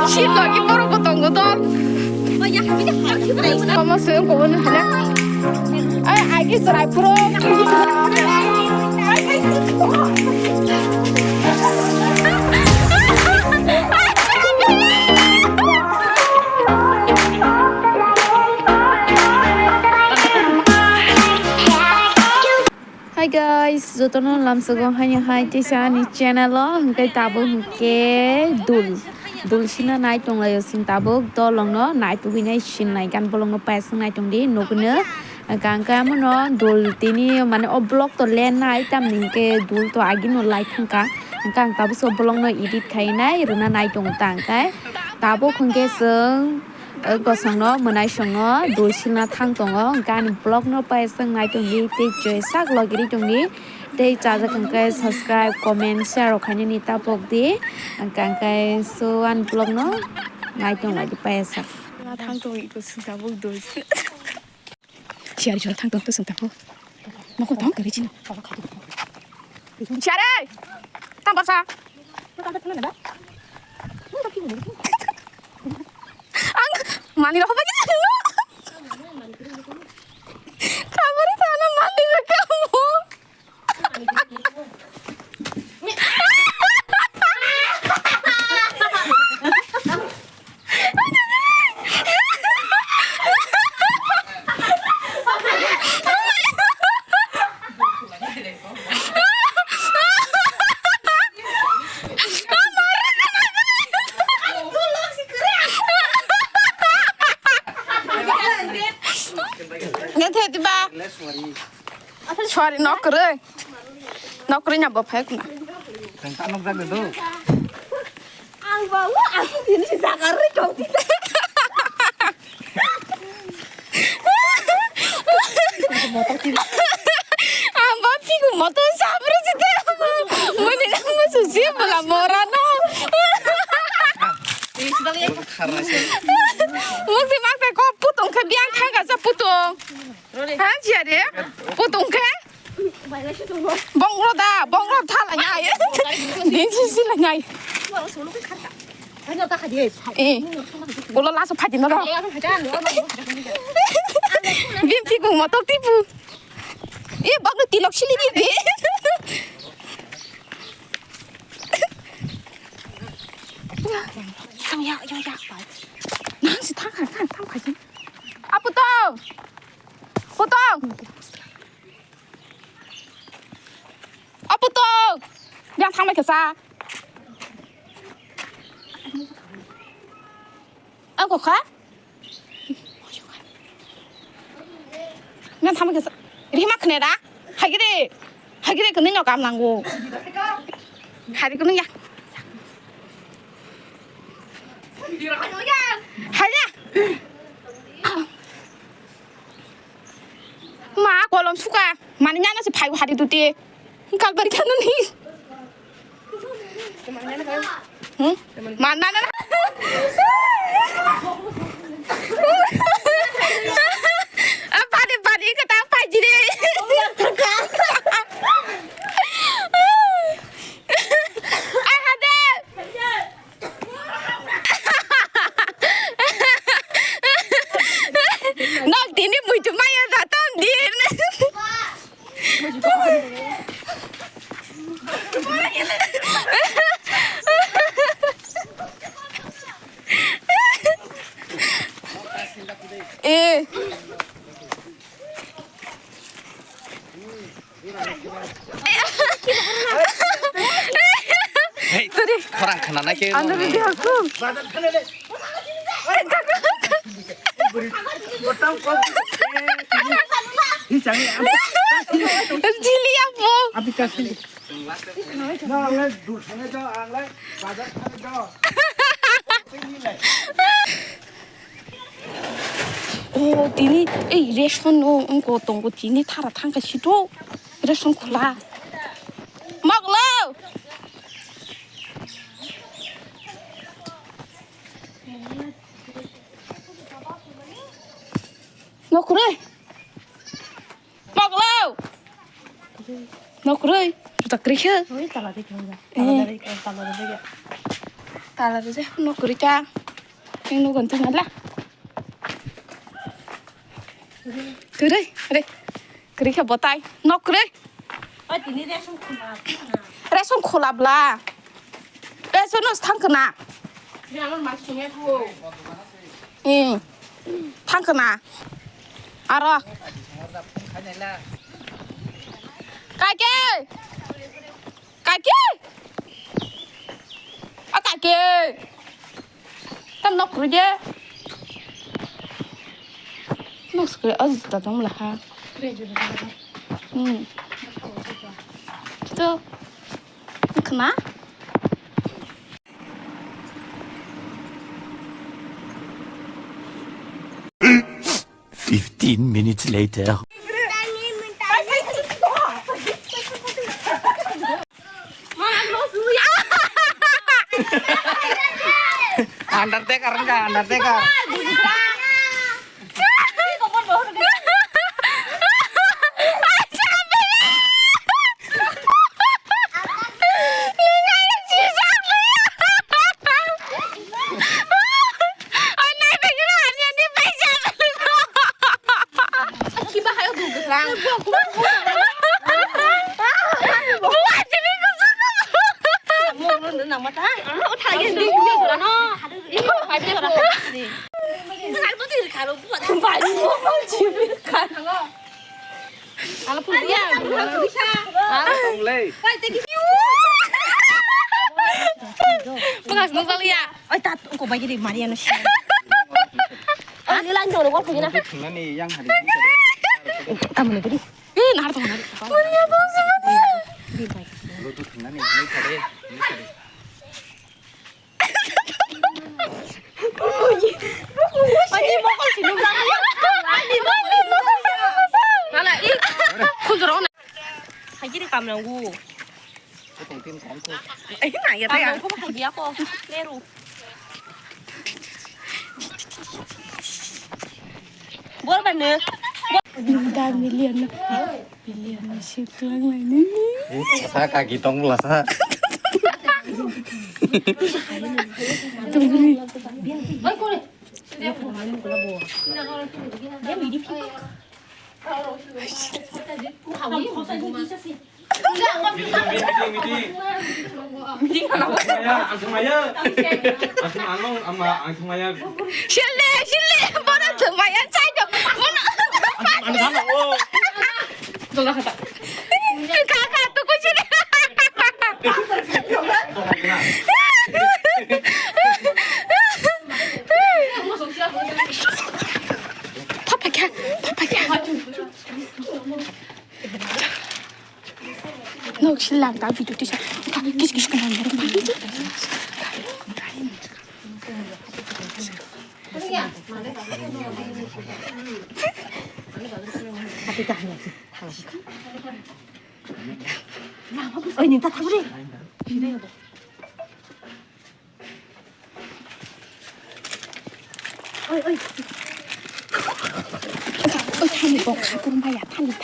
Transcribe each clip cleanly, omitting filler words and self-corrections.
신나게 모르고 동거든. 엄마 수영 고문은 그냥. 아 알겠어 앞으로. Hi guys, Joto Nno làm sao con hay hai chia sẻ ní channel lo, cái tabo cái dul sina nai tong la sin tabo to long no nai tu binai sin nai kan bolong no pas nai tong di no kuna kang ka mo no dul tini mane o block to len nai tam ning ke dul to agi no like ka kang tabo so bolong no edit khai nai runa nai tong tang kai tabo khong ke sung có sang nó mà nay sang nó đôi xin là thang tông nó gan blog nó bay sang ngày tông đi để chơi sắc log đi tông đi để trả ra cái subscribe comment share rồi khai ní ta bốc đi cái số ăn blog nó ngày tông lại đi bay sắc là thang tông đi tôi xin ta bốc đôi chị ấy cho thang tông tôi xin ta bốc nó có thang cái gì chị ấy thang bao sao 많이 가 봐야지. 가버리 사는 많이 가고. nghe thế thì ba xoài nó cười nhà bập hết mà tentang nong dan itu ang bawa aku ini sakari dong apa sih gue mau tuh sabar sih tuh mau nih nggak susah malah moran mesti makan kau putung ke biang kan gak bisa putung hah jadi putung ke bong lo thà là nhảy đến xí là nhảy bố lo lá số phải nó đâu viên phi cùng mà tao tiếp bác nó tì lọc xí đi đi 야. 나한테 탕 가지. 아, 보통. 아, 보통. 그냥 탕 먹겠어. 아, 그거 가? 그냥 탕 먹겠어. 이렇게 막 크네라. 하기래 그는 여 감랑고. 하기 그는 야. 하냐? 마 골럼 수가 많이 냐나서 파이고 하리도 띠 갈바리 켰느니 응? 만나는 아 파리 그다 파지리 ini mui cuma ya datang din. hei orang kenal lagi Anda video aku. Jili apa? aplikasi nah oleh dul sana jo anglai bazar sana jo 오, 디니, 레션 거 동고 디니 타라 탄가 시도 레션 콜라. 먹러. 너 그래? 먹러. 너 그래? 좋다. tak kerja. Oi, tala de chonga. Tala tu sih, no kerja. Yang no gantung lah. Từ đây, kerja botai, no kerja. Oi, tini de sung khuna. Reson kolab lah. Reson nos thang kena. Jangan masuknya tuh. Thang kena. Aro. Kaki. Kaki. Kan nok kerja. Nok kerja aja tak tahu lah. Itu. Kena? 15 minutes later. Undertaker enggak? Undertaker. Pengas nung kali ya. Oi, tat kok bagi di Maria no sih. Ah, ini lanjut lo kok punya. Nah nih yang hari Kamu nih gede. Nar tuh nar. Maria tuh sebenarnya. lu tuh nah nih ini kade. Ani mau kok sini sana ya. Ani mau. Mana ih. Kunjurong. Haji di kamera gua. Itu tim songku. Nah ya teh. Aku pakai dia kok. Leru. Buat mana? Udah milian sih lang ini. Saya kaki tong lah sa. Tunggu nih. Oi, kok. Dia midi pi. 실례 뭐라 정말 차이죠 뭐라 돌아가다 가가 또 고치네 파파캬 너 신랑 나 비디오 뛰자 기스 그만 말아 Oi, nhìn ta tháo đi. Ôi ôi. ôi thanh bọc khá cũng bay à thanh em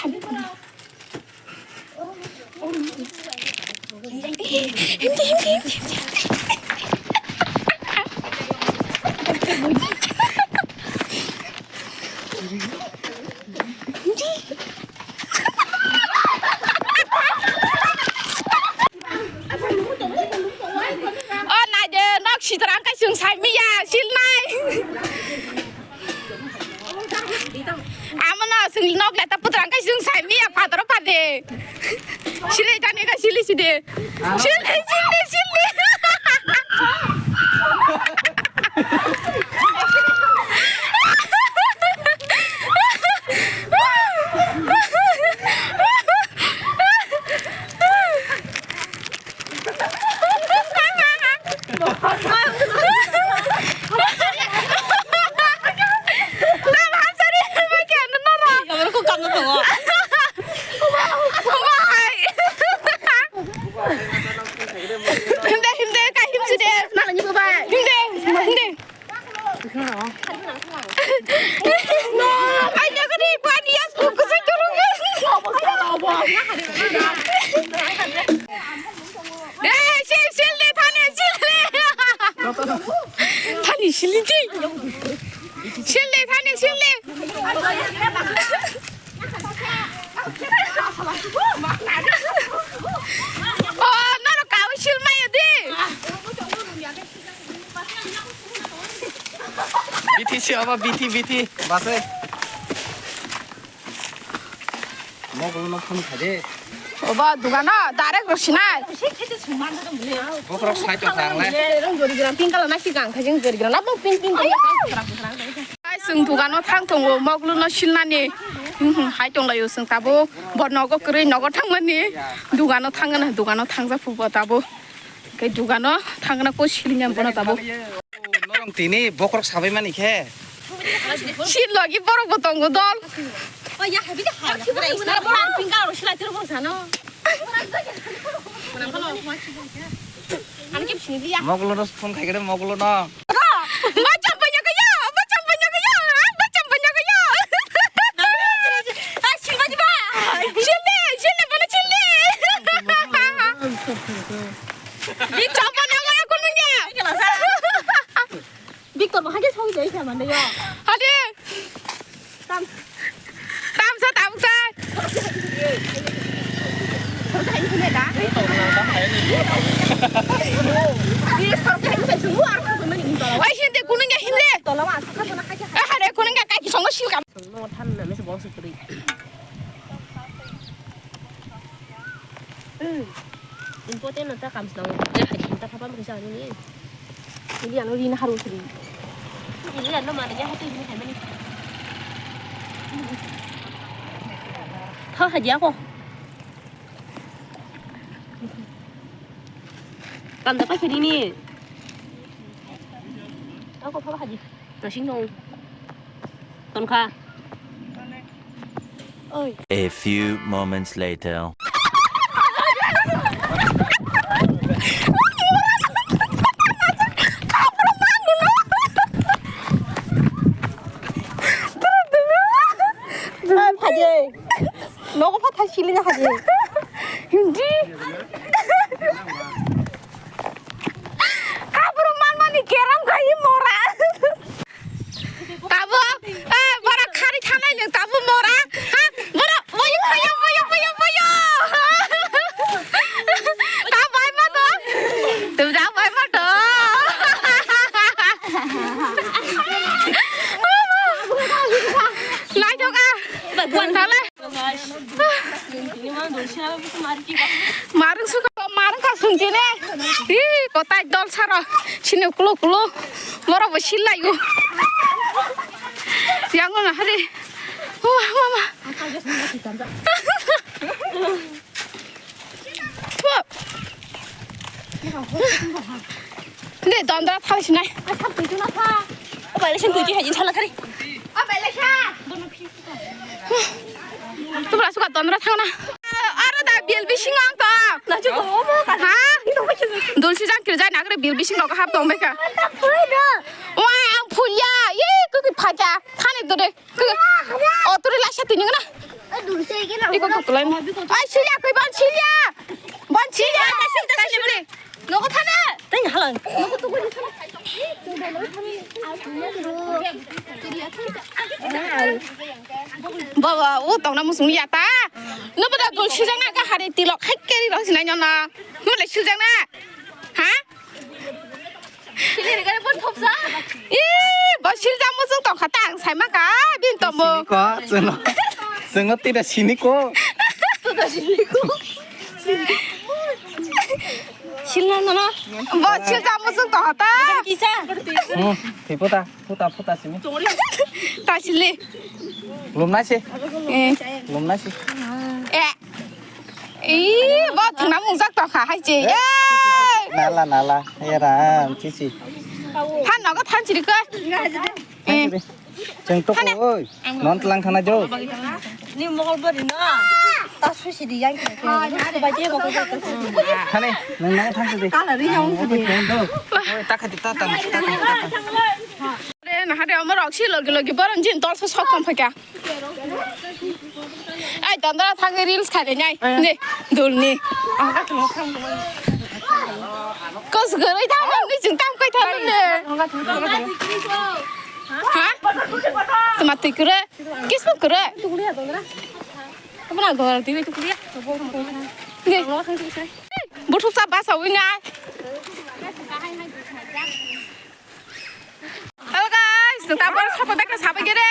này giờ nó chỉ trang cái xương sai mi ya xin này 아무나 승리 너게 딱 붙으란 가 승 삶이야 받으러 받대 실례 자네가 실례 Ayo ke di, Pak Dias, aku saya turun. 실리지 실리 타네 실리 나로 가고 실마야 돼 BT siapa BT bahasa mau kalau nonton saja 오빠 누가 나 나래 그러시나 mau kalau saya pasang lah 이런 거리랑 핑깔로 나시강 가정 거리랑 나도 핑핑 승 두가노 탕통고 먹루노 신나니 하이동라 요승 따보 버너고 그래 너고 탕만니 두가노 탕은 두가노 탕자 부버 따보 그 두가노 탕은 꼭 실리냐 버너 따보 orang tini bokrok sampai mana ke 실러기 버럭 보통 거돌 야 해비다 하야 그래 나 보란 핑깔로 실라 들어보잖아 안 깁시니야 mau kalau phone kayak gini mau kalau no macam banyak ya macam banyak 아 실바지 봐 실리 mana 실리 이 저번에 뭐야 꾸느냐 빅터 뭐 하게 성이 되게 안 돼요 어디 땀사 저렇게 행동해다 이 저렇게 행동해 주고 알고 보면 이긴다 아이 힘내 꾸느냐 힘내 떨어와 사카도나 하게 하래 꾸느냐 까기 정거 실감 너 타면서 먹을 거리 임포트는 딱 감스당 내 하긴 딱 봐봐 그래서 아니 이리 안 우리는 하루 그리 이리 안 넘어가는 게 하도 이미 할머니 더 하지하고 깜짝 빠지리니 하고 봐봐 하지 나 신동 돈가 A few moments later. 하지 너가 파타 실리냐 하지 hindi kabruman mani keram kai mora tabo bara khari khana le tabo mora ha bara boyo ta bai ma to tu ja bai ma to lai cho ka buồn thale 마릉 수가 마릉 가슴지네 이 거тай 돌 사러 신에 꿀로 뭐라고 실라요 양은 하리 마마 근데 넌들아 타시네 빨리 신도지 하진 잘라타리 또 라수가 넌들아 타거나 알아다 빌비싱 엉터 나 저거 어머 하 놀시장 길자 나 그래 빌비싱 너가 합동 백아 와 풀야 예 그게 파자 타네 노래 그 어떻게 라샤 뜨니구나 이거 갖고 라이 아 실야 그 뭔 실야 실래 너가 타네 땡 할란 봐봐 옷도 무슨 일이야 다 너보다 돌 시장 나가 하리 띠럭 핵개리 러시 나냐나 너래 시장 나 하? 실리가 뭘 톱사 뭐 시장 무슨 또 갔다 살마가 빈또 뭐 có sừng tí là xin cô 또 실리고 실라나 뭐 시장 무슨 또 갔다 기사 thì puta xin 다 실리 lùm nát xí 예 lùm nát xí 뭐 등남 문삭 또 가야지 예 nala hay là chi xí 한 너가 탄 지를 거 chừng túc ơi nón lang thằng nào vô 니 먹을 버리나 다 수시리 양이 바지에 먹고 thằng này nắng thằng gì 까나리 형 tắc hạt tắc 그래 나 하려 뭐 럭시 러기 버런 진 떨서 석건 파게 아이 던더라 타게 릴스 가려냐 네 돌니 그 Tos gửi thăm đi chúng ta quay thân nè. Hả? Tụi mà tùy kure. Kiss mà kure. Không nào gọi tí đi tụi kia. Nghe. Bố thúc sa ba sáu với ngay. Hello guys, chúng ta bớt sắp phải cái sắp cái đi.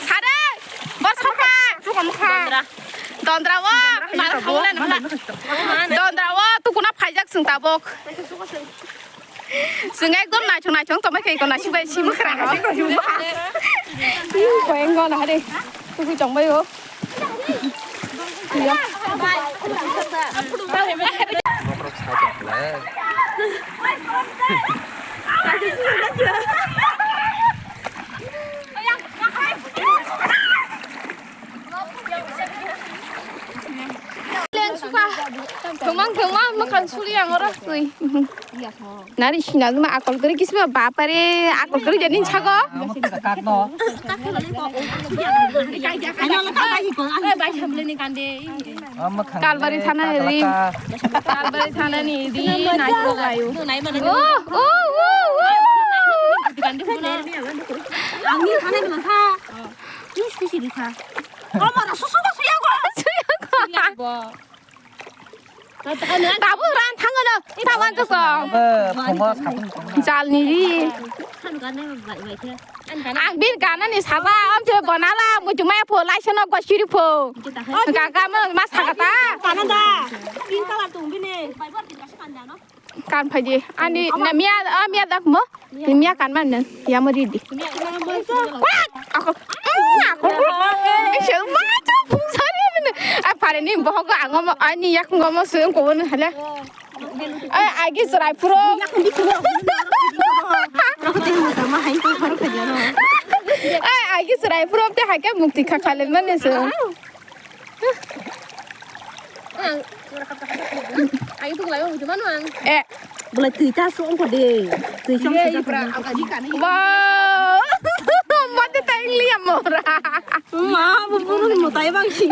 Sắp đi. Bớt sắp ra. Chú còn khá. Đòn ra quá. Mà không lên nữa. Đòn ra quá. Tôi cũng nắp phải chắc chúng ta bốc. Sự ngay con này chúng tôi mấy cái con này chúng tôi chim khả hả? Quen con nào đi. Tôi cứ chồng bây giờ. Kemang makan suli yang orang tuh. Nari sini aku mah akal kiri kisah bapak re akal kiri jadi cago. Kalbari thana ri, kalbari thana ni di naik logayu. Angin thana ni mah. Ni sih di thana. Oh mana susu kok suya kok. Tabu ran thang ada, kita wanjak kok.ผมว่าขับมัน Jal ni di. Kan kan vậy thế. Bin kanan ni salah om je bonala, mu cuma po lai senop ko shiri po. Kakak mas hakata. Kanan dah. Bin kalah tung bin ni. Bai buat kita sepan dah no. Kan phaji, ani mia dak mo. Mia kan man ne, ya mo di. Aku. Saya macam bungsari ni. Apa ni bohong ko angom ani yak ngom seung ko ni hala. Agi serai pro. Agi serai pro te hai ka mukti khakale man ne seung. Ai tu lại không cuma nuang. Boleh cerita soal kau deh. Cerita soal Wow. Mati tayang liam ora. Ma, bubur ni mau tayang bang sih.